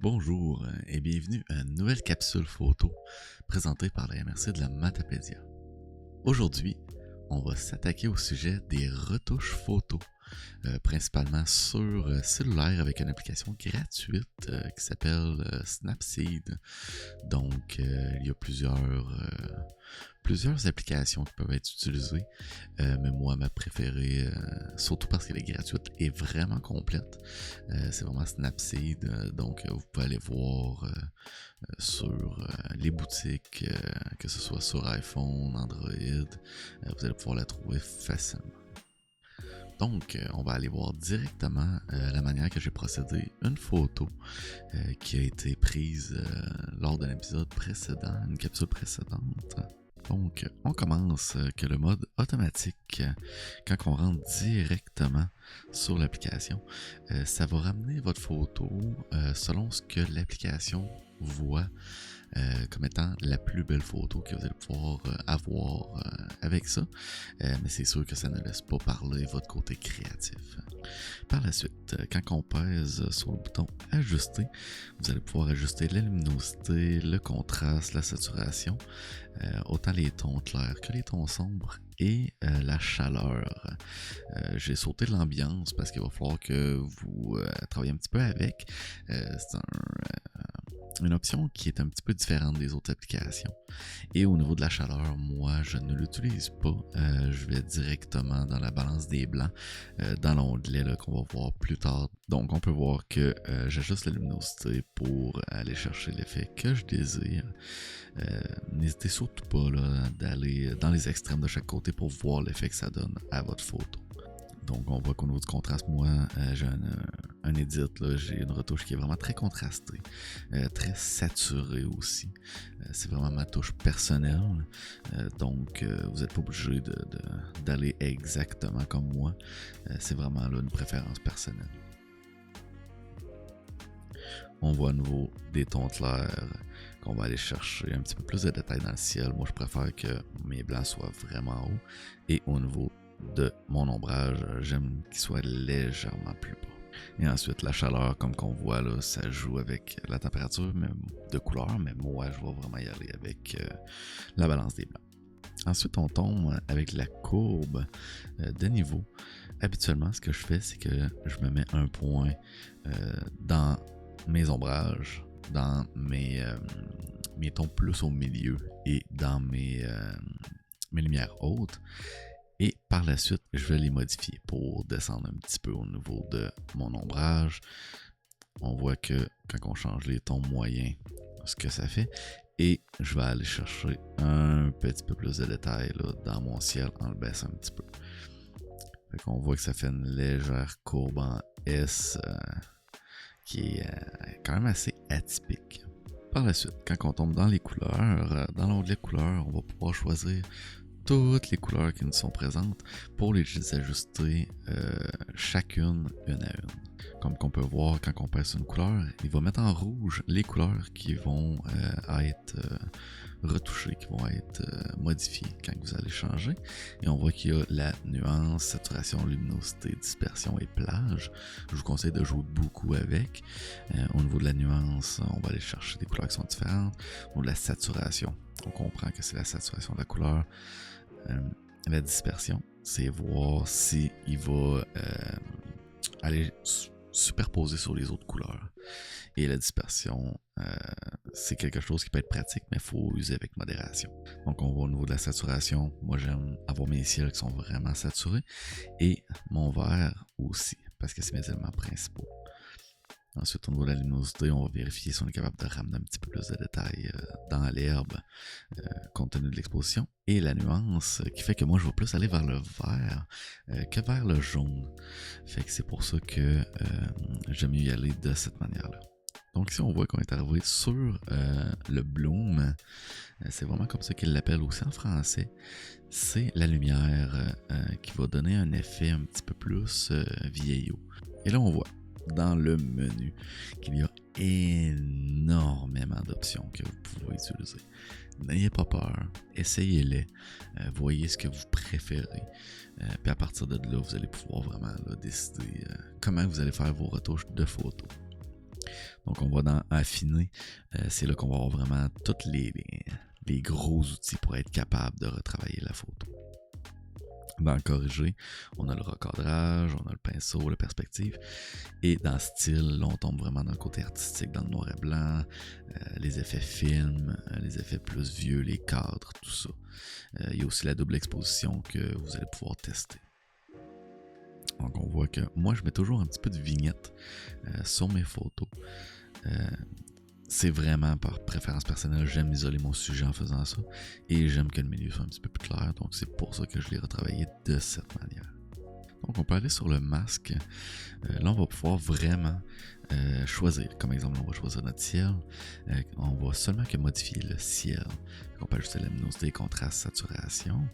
Bonjour et bienvenue à une nouvelle capsule photo présentée par la MRC de la Matapédia. Aujourd'hui, on va s'attaquer au sujet des retouches photos, principalement sur cellulaire avec une application gratuite qui s'appelle Snapseed. Donc, il y a plusieurs applications qui peuvent être utilisées, mais moi, ma préférée, surtout parce qu'elle est gratuite, est vraiment complète. C'est vraiment Snapseed, donc vous pouvez aller voir sur les boutiques, que ce soit sur iPhone, Android, vous allez pouvoir la trouver facilement. Donc, on va aller voir directement la manière que j'ai procédé une photo qui a été prise lors d'un épisode précédent, une capsule précédente. Donc, on commence que le mode automatique, quand on rentre directement sur l'application, ça va ramener votre photo selon ce que l'application voit comme étant la plus belle photo que vous allez pouvoir avoir avec ça. Mais c'est sûr que ça ne laisse pas parler votre côté créatif. Par la suite, quand on pèse sur le bouton ajuster, vous allez pouvoir ajuster la luminosité, le contraste, la saturation, autant les tons clairs que les tons sombres et la chaleur. J'ai sauté l'ambiance parce qu'il va falloir que vous travaillez un petit peu avec. C'est une option qui est un petit peu différente des autres applications. Et au niveau de la chaleur, moi, je ne l'utilise pas. Je vais directement dans la balance des blancs, dans l'onglet qu'on va voir plus tard. Donc, on peut voir que j'ajuste la luminosité pour aller chercher l'effet que je désire. N'hésitez surtout pas d'aller dans les extrêmes de chaque côté pour voir l'effet que ça donne à votre photo. Donc, on voit qu'au niveau du contraste, moi, j'ai un edit, j'ai une retouche qui est vraiment très contrastée, très saturée aussi. C'est vraiment ma touche personnelle. Donc, vous n'êtes pas obligé d'aller exactement comme moi. C'est vraiment là une préférence personnelle. On voit à nouveau des tons clairs qu'on va aller chercher un petit peu plus de détails dans le ciel. Moi, je préfère que mes blancs soient vraiment hauts. Et au niveau de mon ombrage, j'aime qu'il soit légèrement plus bas. Et ensuite, la chaleur, comme qu'on voit là, ça joue avec la température de couleur, mais moi, je vais vraiment y aller avec la balance des blancs. Ensuite, on tombe avec la courbe de niveau. Habituellement, ce que je fais, c'est que je me mets un point dans mes ombrages, dans mes tons plus au milieu et dans mes lumières hautes. Et par la suite, je vais les modifier pour descendre un petit peu au niveau de mon ombrage. On voit que quand on change les tons moyens, ce que ça fait. Et je vais aller chercher un petit peu plus de détails là, dans mon ciel en le baissant un petit peu. Fait qu'on voit que ça fait une légère courbe en S qui est quand même assez atypique. Par la suite, quand on tombe dans les couleurs, dans l'onglet couleurs, on va pouvoir choisir toutes les couleurs qui nous sont présentes pour les ajuster chacune une à une. Comme qu'on peut voir quand on passe une couleur, il va mettre en rouge les couleurs qui vont être retouchées, qui vont être modifiées quand vous allez changer. Et on voit qu'il y a la nuance, saturation, luminosité, dispersion et plage. Je vous conseille de jouer beaucoup avec. Au niveau de la nuance, on va aller chercher des couleurs qui sont différentes. Au niveau de la saturation, on comprend que c'est la saturation de la couleur. La dispersion, c'est voir si il va aller superposer sur les autres couleurs. Et la dispersion, c'est quelque chose qui peut être pratique, mais il faut user avec modération. Donc on va au niveau de la saturation. Moi, j'aime avoir mes ciels qui sont vraiment saturés. Et mon vert aussi, parce que c'est mes éléments principaux. Ensuite, au niveau de la luminosité, on va vérifier si on est capable de ramener un petit peu plus de détails dans l'herbe compte tenu de l'exposition. Et la nuance qui fait que moi, je vais plus aller vers le vert que vers le jaune. Fait que c'est pour ça que j'aime mieux y aller de cette manière-là. Donc ici, on voit qu'on est arrivé sur le bloom. C'est vraiment comme ça qu'ils l'appellent aussi en français. C'est la lumière qui va donner un effet un petit peu plus vieillot. Et là, on voit dans le menu qu'il y a énormément d'options que vous pouvez utiliser. N'ayez pas peur, essayez-les, voyez ce que vous préférez. Puis à partir de là, vous allez pouvoir vraiment décider comment vous allez faire vos retouches de photos. Donc on va dans affiner, c'est là qu'on va avoir vraiment tous les gros outils pour être capable de retravailler la photo. Dans corriger, on a le recadrage, on a le pinceau, la perspective. Et dans style, là, on tombe vraiment dans le côté artistique, dans le noir et blanc, les effets film, les effets plus vieux, les cadres, tout ça. Il y a aussi la double exposition que vous allez pouvoir tester. Donc on voit que moi, je mets toujours un petit peu de vignette sur mes photos. C'est vraiment par préférence personnelle, j'aime isoler mon sujet en faisant ça et j'aime que le milieu soit un petit peu plus clair, donc c'est pour ça que je l'ai retravaillé de cette manière. Donc on peut aller sur le masque, là on va pouvoir vraiment choisir, comme exemple on va choisir notre ciel, on va seulement que modifier le ciel, on peut ajuster la luminosité, contraste, saturation,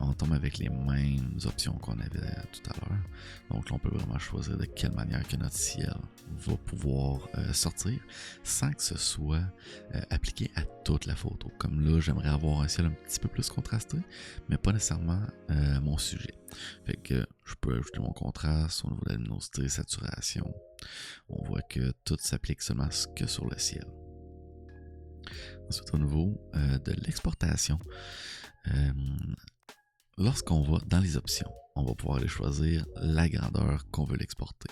on tombe avec les mêmes options qu'on avait tout à l'heure, donc là on peut vraiment choisir de quelle manière que notre ciel va pouvoir sortir sans que ce soit appliqué à toute la photo. Comme là j'aimerais avoir un ciel un petit peu plus contrasté, mais pas nécessairement mon sujet. Fait que je peux ajouter mon contraste au niveau de la luminosité, saturation. On voit que tout s'applique seulement que sur le ciel. Ensuite, au niveau de l'exportation, lorsqu'on va dans les options, on va pouvoir aller choisir la grandeur qu'on veut l'exporter.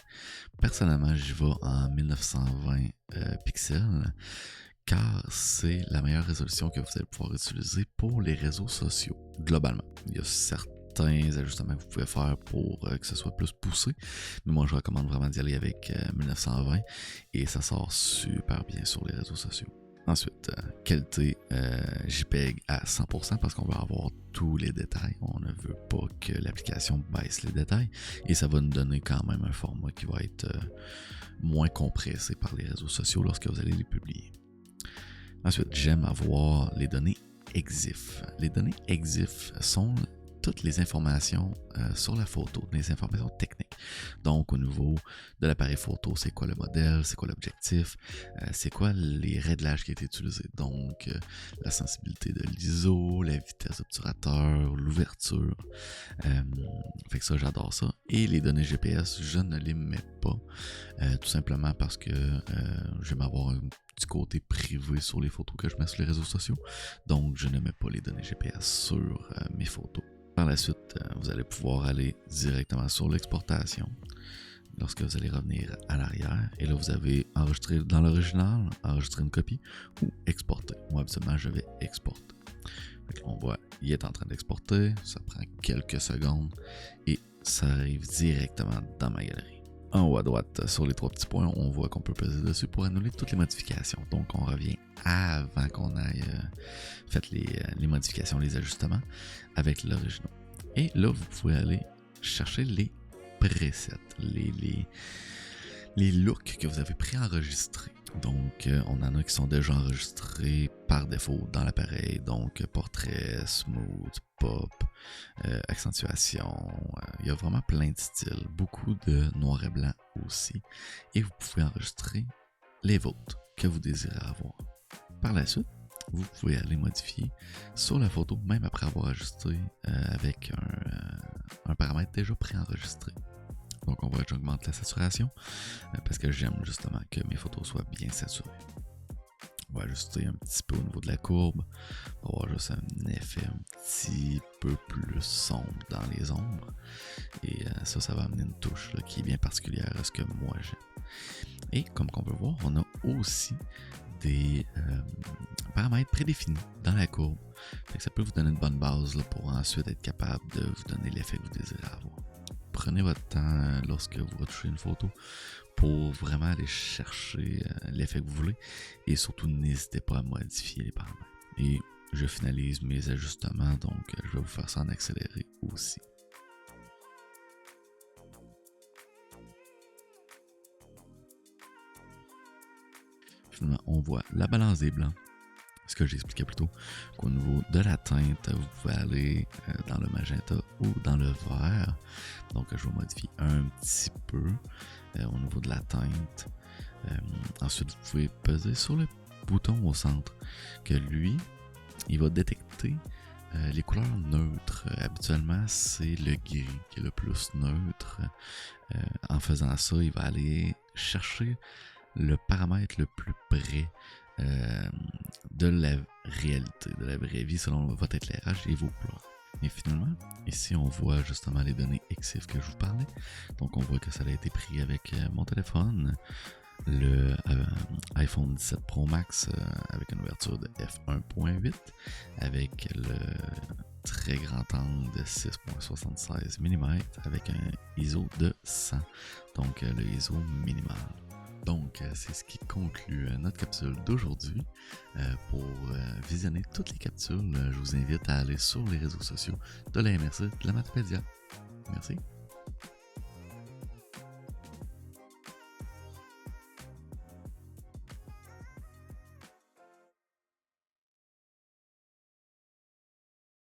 Personnellement, j'y vais en 1920 pixels, car c'est la meilleure résolution que vous allez pouvoir utiliser pour les réseaux sociaux, globalement. Il y a certains ajustements que vous pouvez faire pour que ce soit plus poussé, mais moi je recommande vraiment d'y aller avec 1920 et ça sort super bien sur les réseaux sociaux. Ensuite, qualité JPEG à 100% parce qu'on va avoir tous les détails. On ne veut pas que l'application baisse les détails et ça va nous donner quand même un format qui va être moins compressé par les réseaux sociaux lorsque vous allez les publier. Ensuite, j'aime avoir les données EXIF. Les données EXIF sont toutes les informations sur la photo, les informations techniques. Donc, au niveau de l'appareil photo, c'est quoi le modèle, c'est quoi l'objectif, c'est quoi les réglages qui ont été utilisés. Donc, la sensibilité de l'ISO, la vitesse d'obturateur, l'ouverture. Fait que ça, j'adore ça. Et les données GPS, je ne les mets pas, tout simplement parce que j'aime avoir un petit côté privé sur les photos que je mets sur les réseaux sociaux. Donc, je ne mets pas les données GPS sur mes photos. Par la suite, vous allez pouvoir aller directement sur l'exportation lorsque vous allez revenir à l'arrière. Et là, vous avez enregistré dans l'original, enregistrer une copie ou exporter. Moi, absolument, je vais exporter. On voit, il est en train d'exporter, ça prend quelques secondes et ça arrive directement dans ma galerie. En haut à droite, sur les trois petits points, on voit qu'on peut peser dessus pour annuler toutes les modifications. Donc, on revient avant qu'on aille fait les modifications, les ajustements avec l'original. Et là, vous pouvez aller chercher les presets, les looks que vous avez préenregistrés. Donc, on en a qui sont déjà enregistrés par défaut dans l'appareil. Donc, portrait, smooth, pop, accentuation. Il y a vraiment plein de styles. Beaucoup de noir et blanc aussi. Et vous pouvez enregistrer les vôtres que vous désirez avoir. Par la suite, vous pouvez aller modifier sur la photo, même après avoir ajusté avec un paramètre déjà préenregistré. Donc, on voit que j'augmente la saturation parce que j'aime justement que mes photos soient bien saturées. On va ajuster un petit peu au niveau de la courbe pour avoir juste un effet un petit peu plus sombre dans les ombres. Et ça va amener une touche là, qui est bien particulière à ce que moi j'aime. Et comme on peut voir, on a aussi des paramètres prédéfinis dans la courbe. Fait que ça peut vous donner une bonne base là, pour ensuite être capable de vous donner l'effet que vous désirez avoir. Prenez votre temps lorsque vous retouchez une photo pour vraiment aller chercher l'effet que vous voulez et surtout n'hésitez pas à modifier les paramètres. Et je finalise mes ajustements, donc je vais vous faire ça en accéléré aussi. Finalement, on voit la balance des blancs. Ce que j'expliquais plus tôt, qu'au niveau de la teinte, vous pouvez aller dans le magenta ou dans le vert. Donc, je vais modifier un petit peu au niveau de la teinte. Ensuite, vous pouvez peser sur le bouton au centre, que lui, il va détecter les couleurs neutres. Habituellement, c'est le gris qui est le plus neutre. En faisant ça, il va aller chercher le paramètre le plus près de la réalité, de la vraie vie selon votre éclairage et vos couleurs. Et finalement, ici on voit justement les données EXIF que je vous parlais. Donc on voit que ça a été pris avec mon téléphone, le iPhone 17 Pro Max avec une ouverture de f1.8, avec le très grand angle de 6.76 mm avec un ISO de 100, donc le ISO minimal. Donc, c'est ce qui conclut notre capsule d'aujourd'hui. Pour visionner toutes les capsules, je vous invite à aller sur les réseaux sociaux de la MRC de la Mathépedia. Merci.